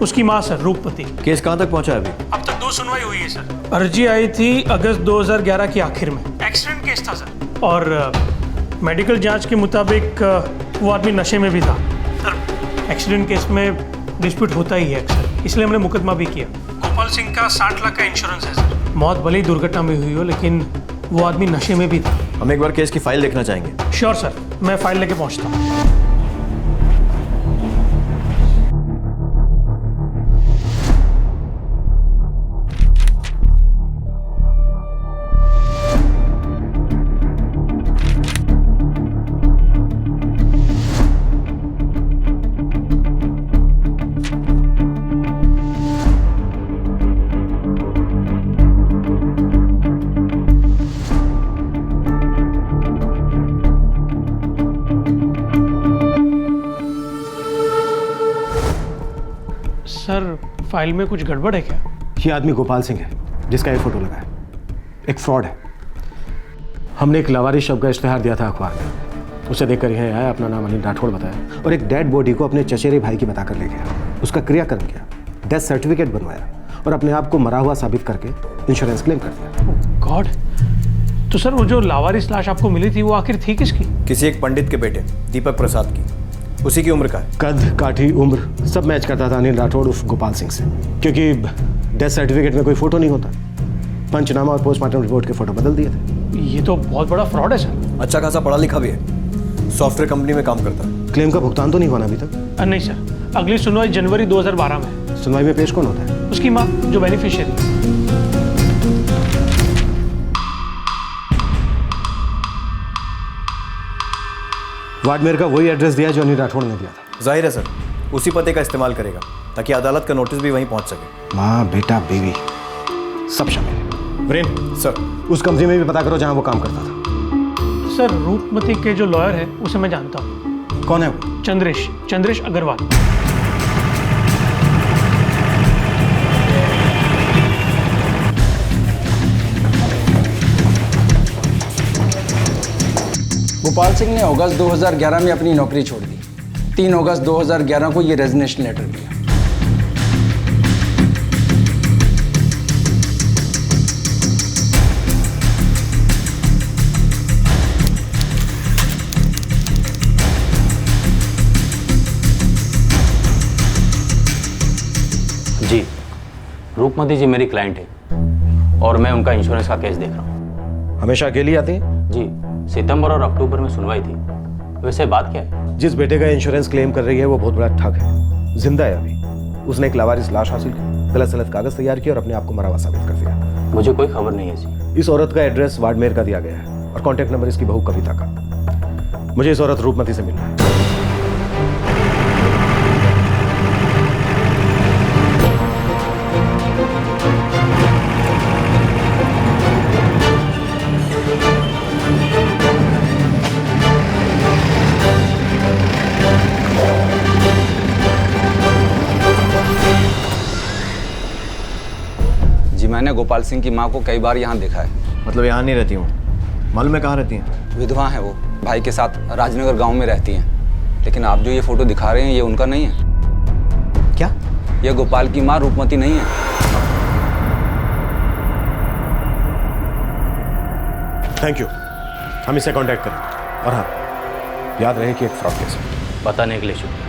उसकी मां सर रूपमती। केस कहां तक पहुंचा है अभी? अब तक 2 सुनवाई हुई है सर। अर्जी आई थी अगस्त 2011 के आखिर में। एक्सीडेंट केस था सर, और मेडिकल जांच के मुताबिक वो आदमी नशे में भी था। सर एक्सीडेंट केस में डिस्प्यूट होता ही है अक्सर, इसलिए हमने मुकदमा भी किया। गोपाल सिंह का 60 लाख का इंश्योरेंस है सर। मौत भले ही दुर्घटना में हुई हो, लेकिन वो आदमी नशे में भी था। हम एक बार केस की फाइल देखना चाहेंगे। श्योर सर, मैं फाइल लेके पहुंचता हूँ। सर फाइल में कुछ गड़बड़ है क्या? ये आदमी गोपाल सिंह है जिसका ये फोटो लगा है, एक फ्रॉड है। हमने एक लावारिस शव का इश्तेहार दिया था अखबार में, उसे देखकर यह आया, अपना नाम अनिल राठौड़ बताया और एक डेड बॉडी को अपने चचेरे भाई की बताकर ले गया। उसका क्रियाकर्म किया, डेथ सर्टिफिकेट बनवाया और अपने आप को मरा हुआ साबित करके इंश्योरेंस क्लेम कर दिया। गॉड, तो सर वो जो लावारिस लाश आपको मिली थी वो आखिर थी किसकी? किसी एक पंडित के बेटे दीपक प्रसाद की। उसी की उम्र का है। कद, काठी, उम्र सब मैच करता था अनिल राठौड़ उर्फ गोपाल सिंह से, क्योंकि डेथ सर्टिफिकेट में कोई फोटो नहीं होता। पंचनामा और पोस्टमार्टम रिपोर्ट के फोटो बदल दिए थे। ये तो बहुत बड़ा फ्रॉड है सर। अच्छा खासा पढ़ा लिखा भी है, सॉफ्टवेयर कंपनी में काम करता है। क्लेम का भुगतान तो नहीं हुआ अभी तक? नहीं सर, अगली सुनवाई जनवरी 2012 में है। सुनवाई में पेश कौन होता है? उसकी माँ, जो बेनिफिशियरी। वाडमेर का वही एड्रेस दिया जो अनिल राठौड़ ने दिया था। जाहिर है सर, उसी पते का इस्तेमाल करेगा ताकि अदालत का नोटिस भी वहीं पहुंच सके। माँ, बेटा, बीवी सब शामिल। वीरेन सर, उस कंपनी में भी पता करो जहां वो काम करता था। सर रूपमती के जो लॉयर है उसे मैं जानता हूँ। कौन है वो? चंद्रेश अग्रवाल। गोपाल सिंह ने अगस्त 2011 में अपनी नौकरी छोड़ दी। 3 अगस्त 2011 को ये रेजिग्नेशन लेटर दिया। जी, रूपमती जी मेरी क्लाइंट है और मैं उनका इंश्योरेंस का केस देख रहा हूँ। हमेशा अकेली आती है? जी, सितंबर और अक्टूबर में सुनवाई थी। वैसे बात क्या है? जिस बेटे का इंश्योरेंस क्लेम कर रही है वो बहुत बड़ा ठग है, जिंदा है अभी। उसने एक लावारिस लाश हासिल की, गलत सलत कागज तैयार किया और अपने आप को मरा हुआ साबित कर दिया। मुझे कोई खबर नहीं है जी। इस औरत का एड्रेस वाडमेर का दिया गया है और कॉन्टैक्ट नंबर इसकी बहू कविता का। मुझे इस औरत रूपमती से मिलना है। गोपाल सिंह की माँ को कई बार यहाँ देखा है। मतलब यहाँ नहीं रहती हूँ? मालूम है कहाँ रहती हैं? विधवा है वो, भाई के साथ राजनगर गांव में रहती हैं। लेकिन आप जो ये फोटो दिखा रहे हैं ये उनका नहीं है। क्या? ये गोपाल की माँ रूपमती नहीं है। थैंक यू, हम इसे कांटेक्ट करें। और हाँ, याद रहे कि एक फ्रॉड केस है। बताने के लिए शुक्रिया।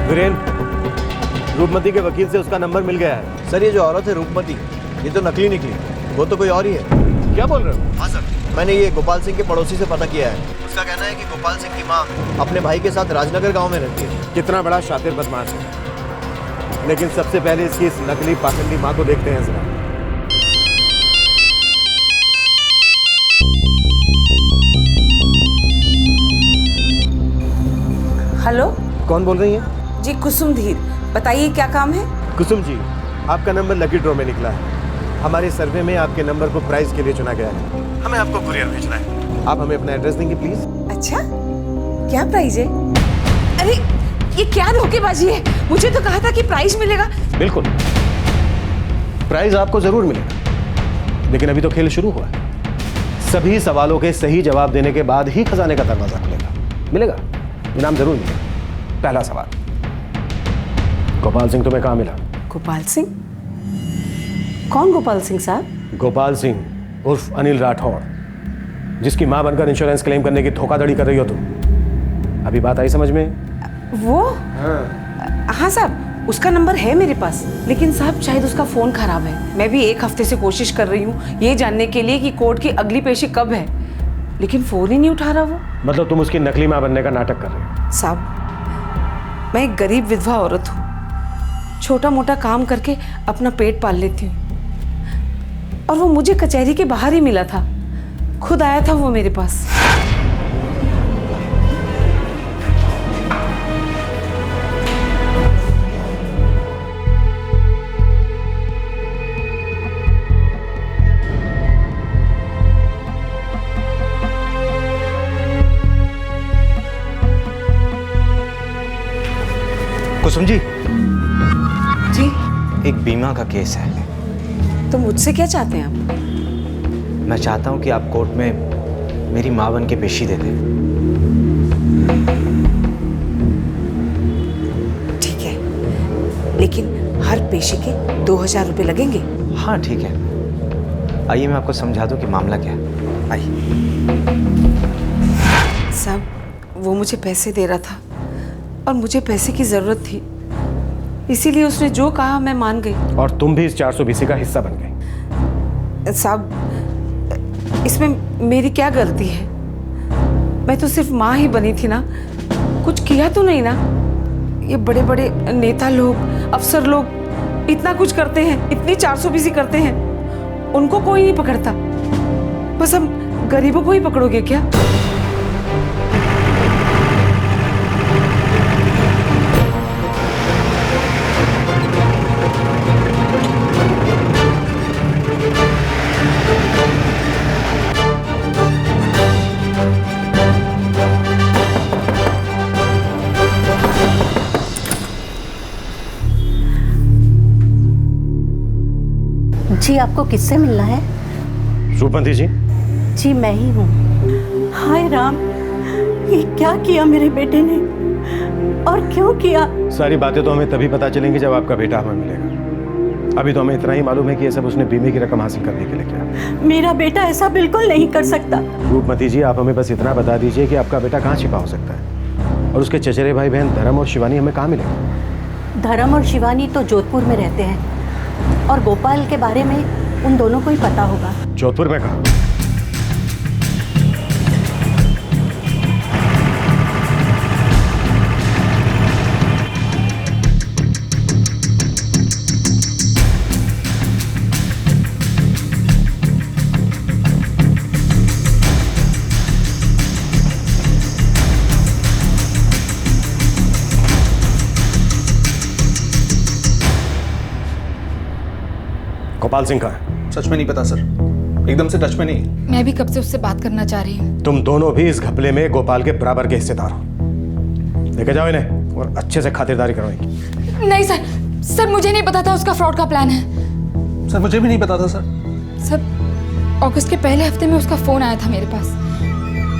वीरेंद्र, रूपमती के वकील से उसका नंबर मिल गया है। सर, ये जो औरत है रूपमती, ये तो नकली निकली, वो तो कोई और ही है। क्या बोल रहे हो? हाँ सर, मैंने ये गोपाल सिंह के पड़ोसी से पता किया है। उसका कहना है कि गोपाल सिंह की माँ अपने भाई के साथ राजनगर गांव में रहती है। कितना बड़ा शातिर बदमाश है। लेकिन सबसे पहले इसकी इस नकली पाखंडी माँ को देखते हैं जरा। हेलो, कौन बोल रही हैं? जी कुसुम धीर, बताइए क्या काम है? कुसुम जी, आपका नंबर लकी ड्रॉ में निकला है। हमारे सर्वे में आपके नंबर को प्राइज के लिए चुना गया है। हमें आपको कुरियर भेजना है। आप हमें अपना एड्रेस देंगे प्लीज? अच्छा, क्या प्राइज है? अरे ये क्या धोखेबाजी है? मुझे तो कहा था कि प्राइज मिलेगा। बिल्कुल, प्राइज आपको जरूर मिलेगा, लेकिन अभी तो खेल शुरू हुआ है। सभी सवालों के सही जवाब देने के बाद ही खजाने का दरवाजा खुलेगा। इनाम जरूर मिलेगा। पहला सवाल, गोपाल सिंह तुम्हें कहाँ मिला? गोपाल सिंह? कौन गोपाल सिंह साहब? गोपाल सिंह उर्फ अनिल राठौड़, जिसकी मां बनकर इंश्योरेंस क्लेम करने की धोखाधड़ी कर रही हो तुम। अभी बात आई समझ में? वो? हाँ साहब, उसका नंबर है मेरे पास, लेकिन साहब शायद उसका फोन खराब है। मैं भी 1 हफ्ते से कोशिश कर रही हूँ ये जानने के लिए कि कोर्ट की अगली पेशी कब है, लेकिन फोन ही नहीं उठा रहा वो। मतलब तुम उसकी नकली मां बनने का नाटक कर रहे हो? साहब, मैं एक गरीब विधवा औरत हूँ, छोटा मोटा काम करके अपना पेट पाल लेती हूँ, और वो मुझे कचहरी के बाहर ही मिला था। खुद आया था वो मेरे पास। कुसुम जी, जी एक बीमा का केस है। तो मुझसे क्या चाहते हैं आप? मैं चाहता हूं कि आप कोर्ट में मेरी मां बन के पेशी दे दें। ठीक है, लेकिन हर पेशी के 2000 रुपये लगेंगे। हाँ ठीक है, आइए मैं आपको समझा दूं कि मामला क्या है। आइए। साहब, वो मुझे पैसे दे रहा था और मुझे पैसे की जरूरत थी, इसीलिए उसने जो कहा मैं मान गई। और तुम भी इस 420 का हिस्सा बन गई। साहब, इसमें मेरी क्या गलती है? मैं तो सिर्फ माँ ही बनी थी ना, कुछ किया तो नहीं ना। ये बड़े बड़े नेता लोग, अफसर लोग इतना कुछ करते हैं, इतनी 420 करते हैं, उनको कोई नहीं पकड़ता। बस हम गरीबों को ही पकड़ोगे क्या? जी, आपको किससे मिलना है? रूपमती जी। जी, मैं ही हूँ। हाय राम, ये क्या किया मेरे बेटे ने, और क्यों किया? सारी बातें तो हमें तभी पता चलेंगी जब आपका बेटा हमें मिलेगा। अभी तो हमें इतना ही मालूम है कि ये सब उसने बीमे की रकम हासिल करने के लिए किया। मेरा बेटा ऐसा बिल्कुल नहीं कर सकता। रूपमती जी, आप हमें बस इतना बता दीजिए कि आपका बेटा कहाँ छिपा हो सकता है, और उसके चचेरे भाई बहन धर्म और शिवानी हमें कहाँ मिलेंगे? धर्म और शिवानी तो जोधपुर में रहते हैं, और गोपाल के बारे में उन दोनों को ही पता होगा। जोधपुर में कहाँ? गोपाल सिंह कहाँ है? सच में नहीं पता सर, एकदम से टच में नहीं। मैं भी कब से उससे बात करना चाह रही हूँ। तुम दोनों भी इस घपले में गोपाल के बराबर के हिस्सेदार हो। लेके जाओ इन्हें और अच्छे से खातिरदारी करो इनकी। नहीं सर, सर मुझे नहीं पता था उसका फ्रॉड का प्लान है। सर मुझे भी नहीं पता था सर। सर अगस्त के पहले हफ्ते में उसका फ़ोन आया था मेरे पास,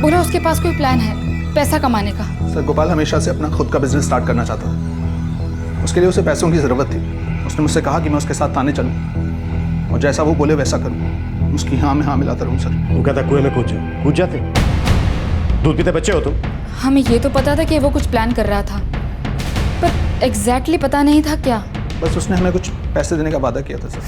बोला उसके पास कोई प्लान है पैसा कमाने का। सर गोपाल हमेशा से अपना खुद का बिजनेस स्टार्ट करना चाहता था, उसके लिए उसे पैसों की ज़रूरत थी। उसने मुझसे कहा कि मैं उसके साथ थाने चलूँ और जैसा वो बोले वैसा करूँ। उसकी हाँ में हाँ मिलाता रहूँ सर। वो कहता कुएं में कूद जाते। दूध पीते बच्चे हो तुम। हमें ये तो पता था कि वो कुछ प्लान कर रहा था, पर एग्जैक्टली पता नहीं था क्या। बस उसने हमें कुछ पैसे देने का वादा किया था सर।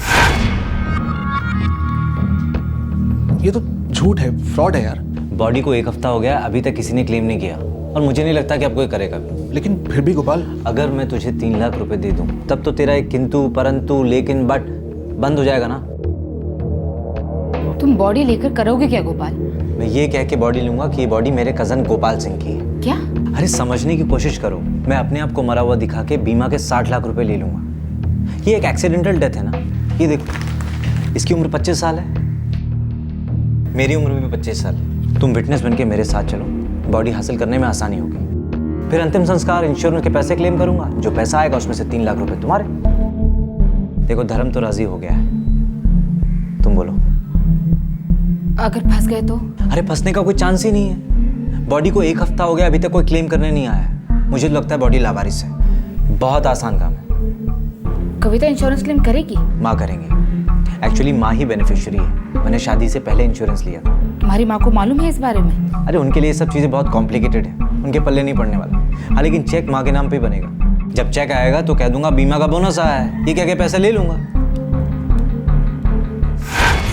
ये तो झूठ है, फ्रॉड है यार। बॉडी को 1 हफ्ता हो गया, अभी तक किसी ने क्लेम नहीं किया और मुझे नहीं लगता कि अब कोई करेगा भी। लेकिन फिर भी गोपाल, अगर मैं तुझे 3 लाख रुपए दे दूं तब तो तेरा एक किंतु परंतु लेकिन बट बंद हो जाएगा ना। तुम बॉडी लेकर करोगे क्या गोपाल? मैं ये कह के बॉडी लूंगा कि ये बॉडी मेरे कजन गोपाल सिंह की है। क्या? अरे समझने की कोशिश करो। मैं अपने आप को मरा हुआ दिखा के बीमा के 60 लाख रुपए ले लूंगा। ये एक एक्सीडेंटल डेथ है ना। ये देखो, इसकी उम्र 25 साल है, मेरी उम्र भी 25 साल है। तुम विटनेस बन के मेरे साथ चलो, बॉडी हासिल करने में आसानी होगी। फिर अंतिम संस्कार इंश्योरेंस के पैसे क्लेम करूंगा, जो पैसा आएगा उसमें से 3 लाख रुपए तुम्हारे। देखो धर्म तो राजी हो गया है, तुम बोलो। अगर फंस गए तो? अरे फंसने का कोई चांस ही नहीं है। बॉडी को 1 हफ्ता हो गया, अभी तक कोई क्लेम करने नहीं आया। मुझे लगता है बॉडी लावारिस है। बहुत आसान काम है। कविता इंश्योरेंस क्लेम करेगी? माँ करेंगे। एक्चुअली माँ ही बेनिफिशियरी है। मैंने शादी से पहले इंश्योरेंस लिया था। तुम्हारी माँ को मालूम है इस बारे में? अरे उनके लिए सब चीज़ें बहुत कॉम्प्लिकेटेड है, उनके पल्ले नहीं पड़ने वाला। हाँ लेकिन चेक माँ के नाम पे ही बनेगा। जब चेक आएगा तो कह दूंगा बीमा का बोनस आया है, ये कह के पैसे ले लूंगा।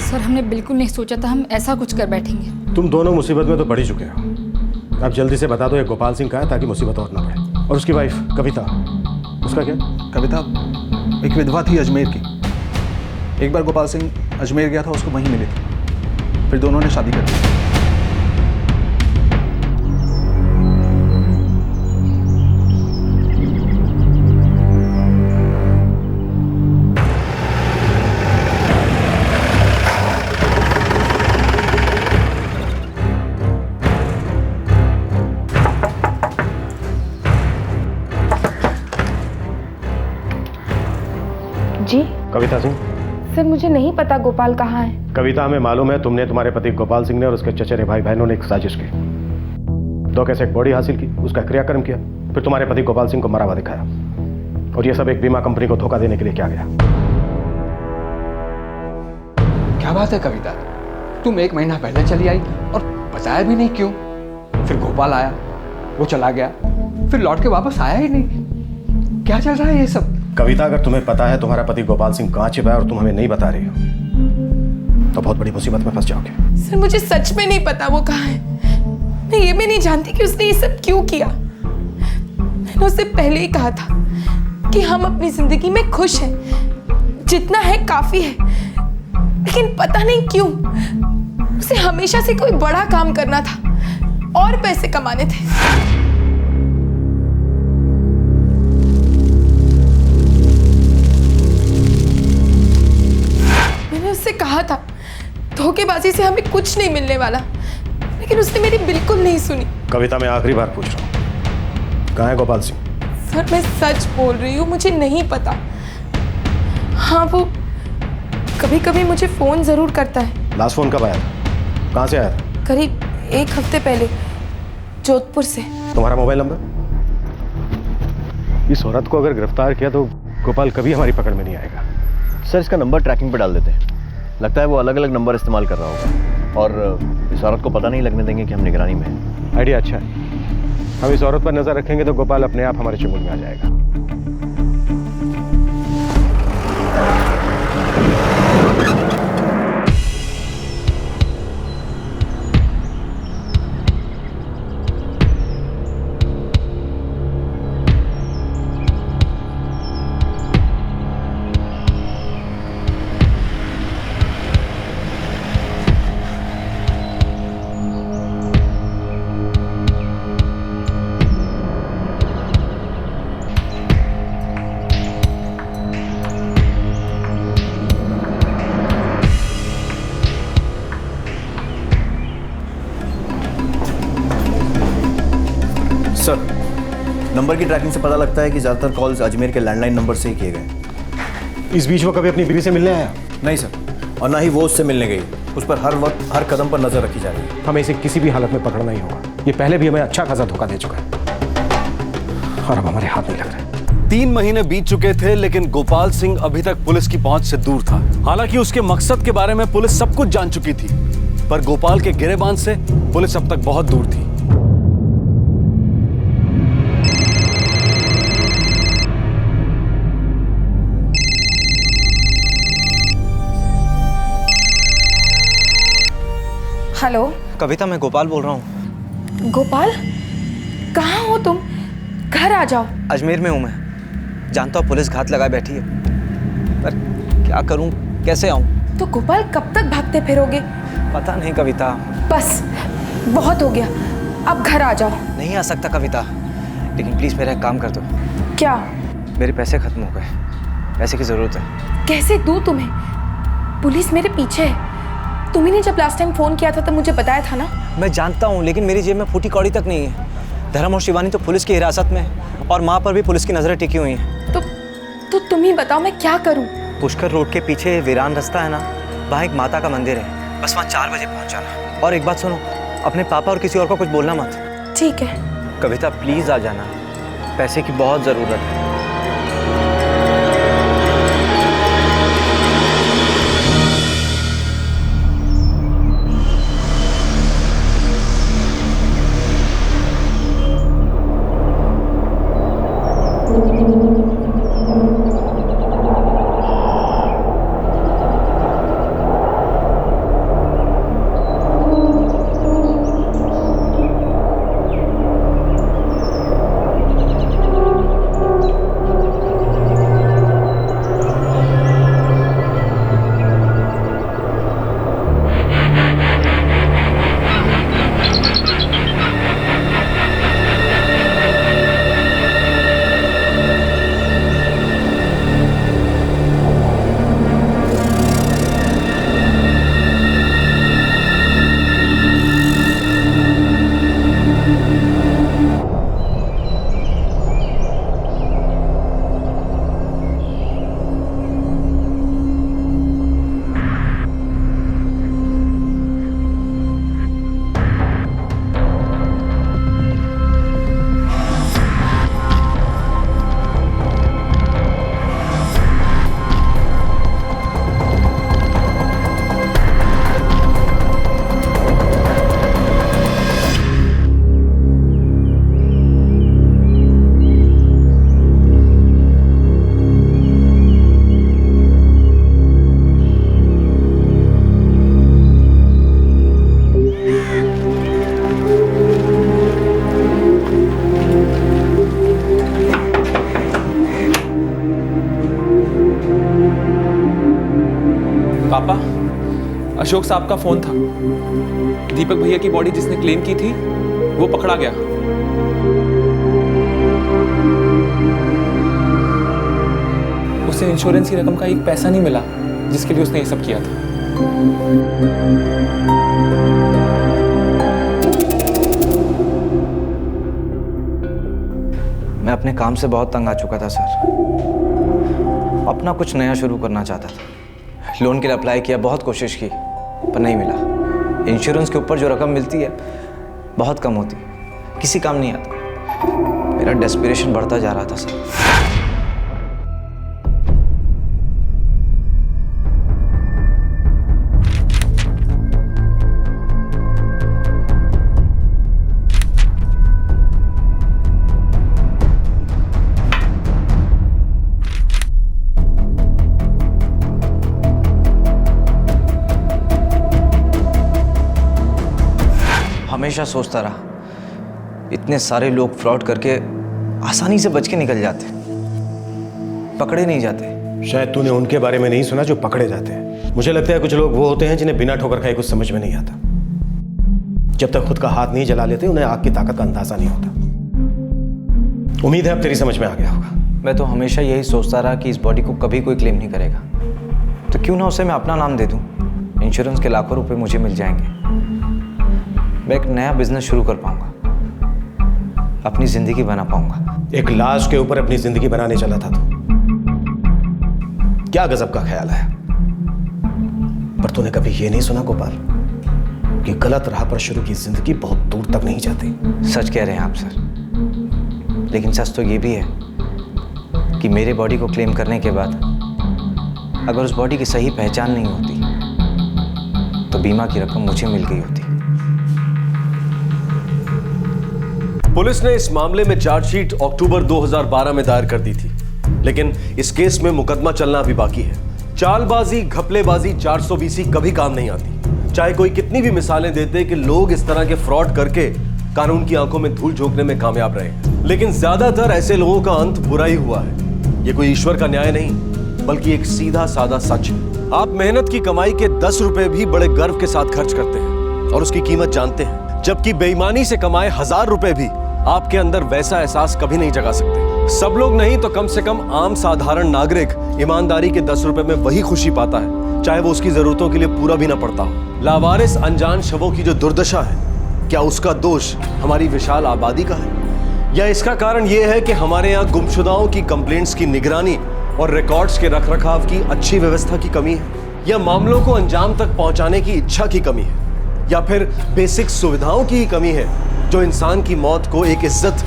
सर हमने बिल्कुल नहीं सोचा था हम ऐसा कुछ कर बैठेंगे। तुम दोनों मुसीबत में तो पड़ ही चुके हो। अब जल्दी से बता दो ये गोपाल सिंह का है, ताकि मुसीबत और ना बढ़े। और उसकी वाइफ कविता, उसका क्या? कविता एक विधवा थी अजमेर की। एक बार गोपाल सिंह अजमेर गया था, उसको वहीं मिली थी, फिर दोनों ने शादी कर दी। जी कविता सिंह? सर मुझे नहीं पता गोपाल कहाँ है। कविता, हमें मालूम है तुमने, तुम्हारे पति गोपाल सिंह ने और उसके चचेरे भाई बहनों ने एक साजिश की। 2 कैसे एक बॉडी हासिल की, उसका क्रियाक्रम किया, फिर तुम्हारे पति गोपाल सिंह को मरा हुआ दिखाया। और ये सब एक बीमा कंपनी को धोखा देने के लिए किया गया। क्या बात है कविता, तुम 1 महीना पहले चली आई और बताया भी नहीं क्यों? फिर गोपाल आया, वो चला गया, फिर लौट के वापस आया ही नहीं। क्या चल रहा है ये सब? कविता, अगर तुम्हें पता है तुम्हारा पति गोपाल सिंह कहाँ छिपा है और तुम हमें नहीं बता रही हो तो बहुत बड़ी मुसीबत में फंस जाओगे। सर मुझे सच में नहीं पता वो कहाँ है। मैं ये भी नहीं जानती कि उसने ये सब क्यों किया। मैंने उससे पहले ही कहा था कि हम अपनी जिंदगी में खुश हैं, जितना है काफी है। लेकिन पता नहीं क्यों उसे हमेशा से कोई बड़ा काम करना था और पैसे कमाने थे। उससे कहा था धोखेबाजी से हमें कुछ नहीं मिलने वाला, लेकिन उसने मेरी बिल्कुल नहीं सुनी। कविता, मैं आखिरी बार पूछ रहा हूँ, कहाँ है गोपाल सिंह? सर मैं सच बोल रही हूँ, मुझे नहीं पता। हाँ वो कभी कभी मुझे फोन जरूर करता है। लास्ट फोन कब आया था? कहाँ से आया था? करीब 1 हफ्ते पहले, जोधपुर से। तुम्हारा मोबाइल नंबर? इस औरत को अगर गिरफ्तार किया तो गोपाल कभी हमारी पकड़ में नहीं आएगा। सर इसका नंबर ट्रैकिंग पे डाल देते हैं, लगता है वो अलग अलग नंबर इस्तेमाल कर रहा होगा और इस औरत को पता नहीं लगने देंगे कि हम निगरानी में हैं। आइडिया अच्छा है। हम इस औरत पर नजर रखेंगे तो गोपाल अपने आप हमारे चंगुल में आ जाएगा। नंबर की ट्रैकिंग से पता लगता है कि ज़्यादातर कॉल्स अजमेर के लैंडलाइन नंबर से ही किए गए। इस बीच वो कभी अपनी बीवी से मिलने आया? नहीं सर, और ना ही वो उससे मिलने गई। उस पर हर वक्त हर कदम पर नजर रखी जा रही है। हमें इसे किसी भी हालत में पकड़ना ही होगा। ये पहले भी हमें अच्छा खासा धोखा दे चुका है और अब हमारे हाथ नहीं लग रहा है। 3 महीने बीत चुके थे, लेकिन गोपाल सिंह अभी तक पुलिस की पहुंच से दूर था। हालांकि उसके मकसद के बारे में पुलिस सब कुछ जान चुकी थी, पर गोपाल के गिरेबान से पुलिस अब तक बहुत दूर थी। हेलो कविता, मैं गोपाल बोल रहा हूँ। गोपाल, कहाँ हो तुम? घर आ जाओ। अजमेर में हूँ मैं। जानता हूँ पुलिस घात लगाए बैठी है, पर क्या करूँ, कैसे आऊँ? तो गोपाल कब तक भागते फिरोगे? पता नहीं कविता। बस बहुत हो गया, अब घर आ जाओ। नहीं आ सकता कविता, लेकिन प्लीज मेरा एक काम कर दो। क्या? मेरे पैसे खत्म हो गए, पैसे की जरूरत है। कैसे दूँ तुम्हें? पुलिस मेरे पीछे है। तुम्ही ने जब लास्ट टाइम फोन किया था तब मुझे बताया था ना। मैं जानता हूँ, लेकिन मेरी जेब में फूटी कौड़ी तक नहीं है। धर्म और शिवानी तो पुलिस की हिरासत में है और माँ पर भी पुलिस की नजरें टिकी हुई हैं। तो तुम ही बताओ मैं क्या करूँ? पुष्कर रोड के पीछे वीरान रास्ता है ना, वहाँ एक माता का मंदिर है। बस वहाँ 4 बजे पहुँच जाना। और एक बात सुनो, अपने पापा और किसी और को कुछ बोलना मत। ठीक है। कविता प्लीज आ जाना, पैसे की बहुत जरूरत है। पापा, अशोक साहब का फोन था। दीपक भैया की बॉडी जिसने क्लेम की थी वो पकड़ा गया। उसे इंश्योरेंस की रकम का एक पैसा नहीं मिला जिसके लिए उसने ये सब किया था। मैं अपने काम से बहुत तंग आ चुका था सर। अपना कुछ नया शुरू करना चाहता था। लोन के लिए अप्लाई किया, बहुत कोशिश की, पर नहीं मिला। इंश्योरेंस के ऊपर जो रकम मिलती है बहुत कम होती, किसी काम नहीं आता। मेरा डेस्परेशन बढ़ता जा रहा था सर। हमेशा सोचता रहा इतने सारे लोग फ्रॉड करके आसानी से बच के निकल जाते, पकड़े नहीं जाते। शायद तूने उनके बारे में नहीं सुना जो पकड़े जाते हैं। मुझे लगता है कुछ लोग वो होते हैं जिन्हें बिना ठोकर खाए कुछ समझ में नहीं आता। जब तक खुद का हाथ नहीं जला लेते उन्हें आग की ताकत का अंदाजा नहीं होता। उम्मीद है अब तेरी समझ में आ गया होगा। मैं तो हमेशा यही सोचता रहा कि इस बॉडी को कभी कोई क्लेम नहीं करेगा, तो क्यों ना उसे मैं अपना नाम दे दूं। इंश्योरेंस के लाखों रुपए मुझे मिल जाएंगे, मैं एक नया बिजनेस शुरू कर पाऊंगा। अपनी जिंदगी बना पाऊंगा। एक लाश के ऊपर अपनी जिंदगी बनाने चला था तू। क्या गजब का ख्याल है। पर तूने कभी ये नहीं सुना गोपाल कि गलत राह पर शुरू की जिंदगी बहुत दूर तक नहीं जाती। सच कह रहे हैं आप सर, लेकिन सच तो ये भी है कि मेरे बॉडी को क्लेम करने के बाद अगर उस बॉडी की सही पहचान नहीं होती तो बीमा की रकम मुझे मिल गई होती। पुलिस ने इस मामले में चार्जशीट अक्टूबर 2012 में दायर कर दी थी, लेकिन इस केस में मुकदमा चलना अभी बाकी है। चालबाजी, घपलेबाजी, 420 कभी काम नहीं आती। चाहे कोई कितनी भी मिसालें देते कि लोग इस तरह के फ्रॉड करके कानून की आंखों में धूल झोंकने में कामयाब रहे, लेकिन ज्यादातर ऐसे लोगों का अंत बुरा ही हुआ है। ये कोई ईश्वर का न्याय नहीं, बल्कि एक सीधा साधा सच है। आप मेहनत की कमाई के 10 रुपए भी बड़े गर्व के साथ खर्च करते हैं और उसकी कीमत जानते हैं, जबकि बेईमानी से कमाए 1000 रुपए भी आपके अंदर वैसा एहसास कभी नहीं जगा सकते। सब लोग नहीं तो कम से कम आम साधारण नागरिक ईमानदारी के 10 रुपए में वही खुशी पाता है, चाहे वो उसकी जरूरतों के लिए पूरा भी ना पड़ता हो। लावारिस अनजान शवों की जो दुर्दशा है, क्या उसका दोष हमारी विशाल आबादी का है, या इसका कारण यह है कि हमारे यहाँ गुमशुदाओं की कंप्लेंट्स की निगरानी और रिकॉर्ड्स के रखरखाव की अच्छी व्यवस्था की कमी है, या मामलों को अंजाम तक पहुंचाने की इच्छा की कमी है, या फिर बेसिक सुविधाओं की ही कमी है जो इंसान की मौत को एक इज्जत,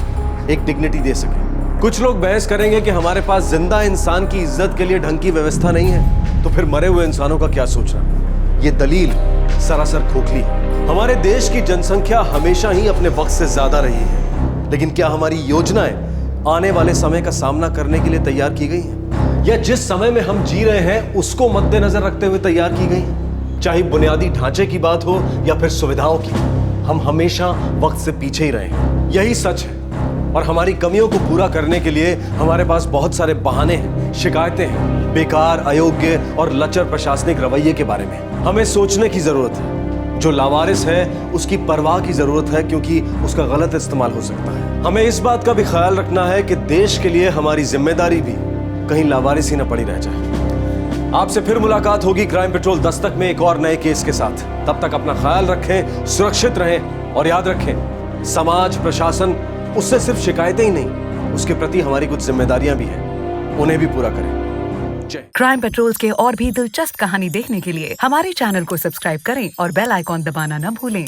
एक डिग्निटी दे सके। कुछ लोग बहस करेंगे कि हमारे पास जिंदा इंसान की इज्जत के लिए ढंग की व्यवस्था नहीं है, तो फिर मरे हुए इंसानों का क्या सोचना। ये दलील सरासर खोखली है। हमारे देश की जनसंख्या हमेशा ही अपने वक्त से ज्यादा रही है, लेकिन क्या हमारी योजनाएं आने वाले समय का सामना करने के लिए तैयार की गई हैं, या जिस समय में हम जी रहे हैं उसको मद्देनजर रखते हुए तैयार की गई हैं? चाहे बुनियादी ढांचे की बात हो या फिर सुविधाओं की, हम हमेशा वक्त से पीछे ही रहे हैं। यही सच है, और हमारी कमियों को पूरा करने के लिए हमारे पास बहुत सारे बहाने हैं, शिकायतें हैं, बेकार, अयोग्य और लचर प्रशासनिक रवैये के बारे में हमें सोचने की जरूरत है। जो लावारिस है उसकी परवाह की जरूरत है, क्योंकि उसका गलत इस्तेमाल हो सकता है। हमें इस बात का भी ख्याल रखना है कि देश के लिए हमारी जिम्मेदारी भी कहीं लावारिस ही न पड़ी रह जाए। आपसे फिर मुलाकात होगी क्राइम पेट्रोल दस्तक में एक और नए केस के साथ। तब तक अपना ख्याल रखें, सुरक्षित रहें, और याद रखें, समाज, प्रशासन, उससे सिर्फ शिकायतें ही नहीं, उसके प्रति हमारी कुछ जिम्मेदारियां भी हैं, उन्हें भी पूरा करें। क्राइम पेट्रोल के और भी दिलचस्प कहानी देखने के लिए हमारे चैनल को सब्सक्राइब करें और बेल आइकॉन दबाना न भूलें।